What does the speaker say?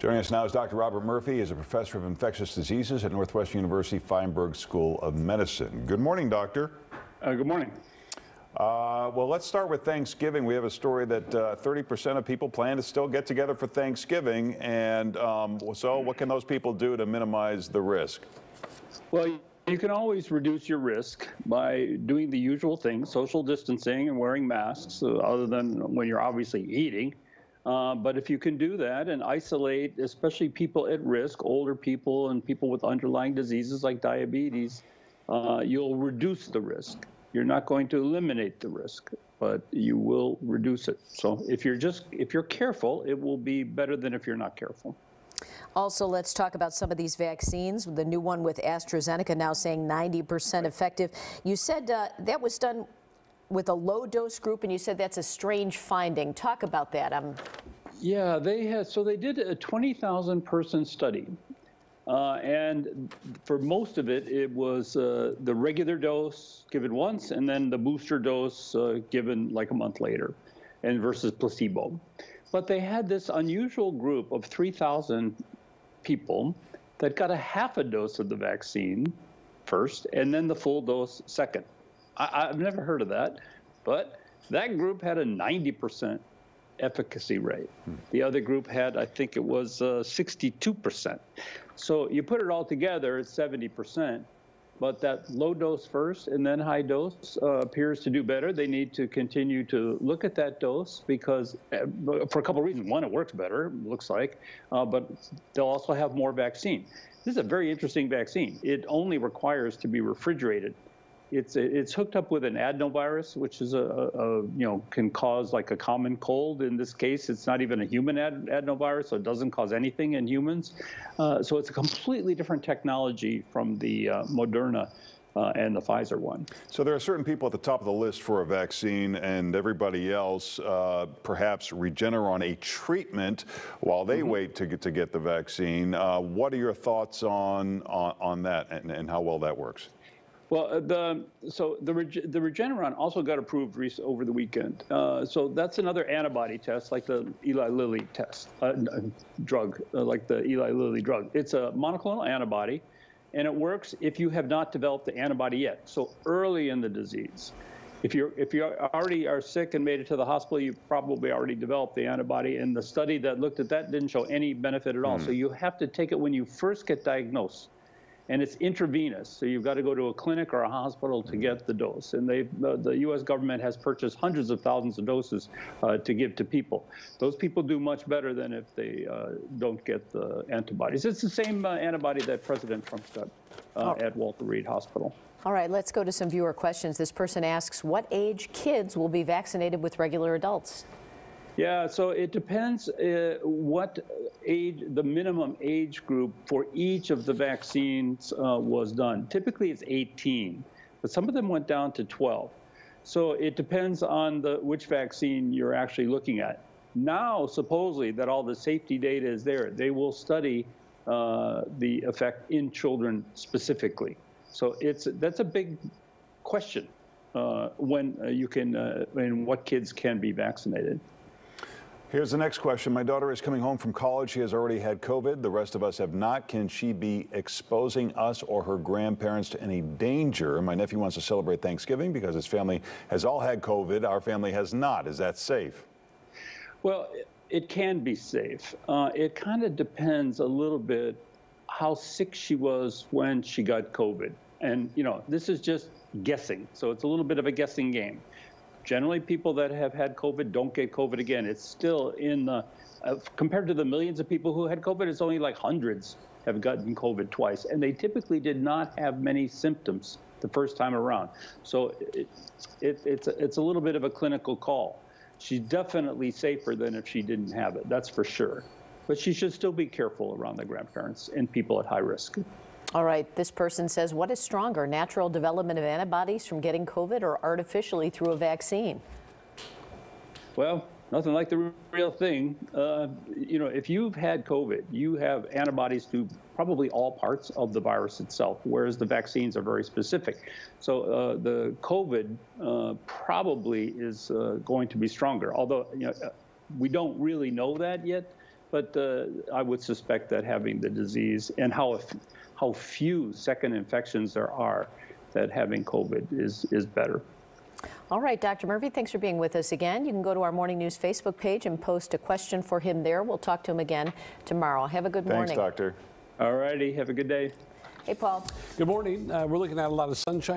Joining us now is Dr. Robert Murphy. He is a professor of infectious diseases at Northwestern University Feinberg School of Medicine. Good morning, doctor. Good morning. Well, let's start with Thanksgiving. We have a story that 30% of people plan to still get together for Thanksgiving. And so what can those people do to minimize the risk? Well, you can always reduce your risk by doing the usual things, social distancing and wearing masks, other than when you're obviously eating. But if you can do that and isolate, especially people at risk, older people and people with underlying diseases like diabetes, you'll reduce the risk. You're not going to eliminate the risk, but you will reduce it. So if you're careful, it will be better than if you're not careful. Also, let's talk about some of these vaccines. The new one with AstraZeneca now saying 90% effective. You said that was done with a low dose group, and you said that's a strange finding. Talk about that. Yeah, they did a 20,000 person study. And for most of it, it was the regular dose given once and then the booster dose given like a month later and versus placebo. But they had this unusual group of 3,000 people that got a half a dose of the vaccine first and then the full dose second. I've never heard of that, but that group had a 90% efficacy rate. The other group had, I think it was 62%. So you put it all together, it's 70%. But that low dose first and then high dose appears to do better. They need to continue to look at that dose because for a couple of reasons. One, it works better, looks like, but they'll also have more vaccine. This is a very interesting vaccine. It only requires to be refrigerated. It's hooked up with an adenovirus, which is can cause like a common cold. In this case, it's not even a human adenovirus, so it doesn't cause anything in humans. So it's a completely different technology from the Moderna and the Pfizer one. So there are certain people at the top of the list for a vaccine, and everybody else, perhaps Regeneron, a treatment while they wait to get the vaccine. What are your thoughts on that and how well that works? Well, the Regeneron also got approved over the weekend. So that's another antibody test, like the Eli Lilly drug, like the Eli Lilly drug. It's a monoclonal antibody, and it works if you have not developed the antibody yet. So early in the disease, if you already are sick and made it to the hospital, you probably already developed the antibody. And the study that looked at that didn't show any benefit at all. So you have to take it when you first get diagnosed. And it's intravenous, so you've got to go to a clinic or a hospital to get the dose. And the U.S. government has purchased hundreds of thousands of doses to give to people. Those people do much better than if they don't get the antibodies. It's the same antibody that President Trump got at Walter Reed Hospital. All right, let's go to some viewer questions. This person asks, what age kids will be vaccinated with regular adults? Yeah, so it depends what age, the minimum age group for each of the vaccines was done. Typically it's 18, but some of them went down to 12. So it depends on which vaccine you're actually looking at. Now, supposedly that all the safety data is there, they will study the effect in children specifically. So that's a big question when you can, and what kids can be vaccinated. Here's the next question. My daughter is coming home from college. She has already had COVID. The rest of us have not. Can she be exposing us or her grandparents to any danger? My nephew wants to celebrate Thanksgiving because his family has all had COVID. Our family has not. Is that safe? Well, it can be safe. It kind of depends a little bit how sick she was when she got COVID. And, this is just guessing. So it's a little bit of a guessing game. Generally, people that have had COVID don't get COVID again. It's still in the, compared to the millions of people who had COVID, it's only like hundreds have gotten COVID twice. And they typically did not have many symptoms the first time around. So it's a little bit of a clinical call. She's definitely safer than if she didn't have it, that's for sure. But she should still be careful around the grandparents and people at high risk. All right, this person says, what is stronger, natural development of antibodies from getting COVID or artificially through a vaccine? Well, nothing like the real thing. If you've had COVID, you have antibodies to probably all parts of the virus itself, whereas the vaccines are very specific. So the COVID probably is going to be stronger, although we don't really know that yet. but I would suspect that having the disease and how few second infections there are, that having COVID is better. All right, Dr. Murphy, thanks for being with us again. You can go to our Morning News Facebook page and post a question for him there. We'll talk to him again tomorrow. Have a good morning. Thanks, Doctor. All righty. Have a good day. Hey, Paul. Good morning. We're looking at a lot of sunshine.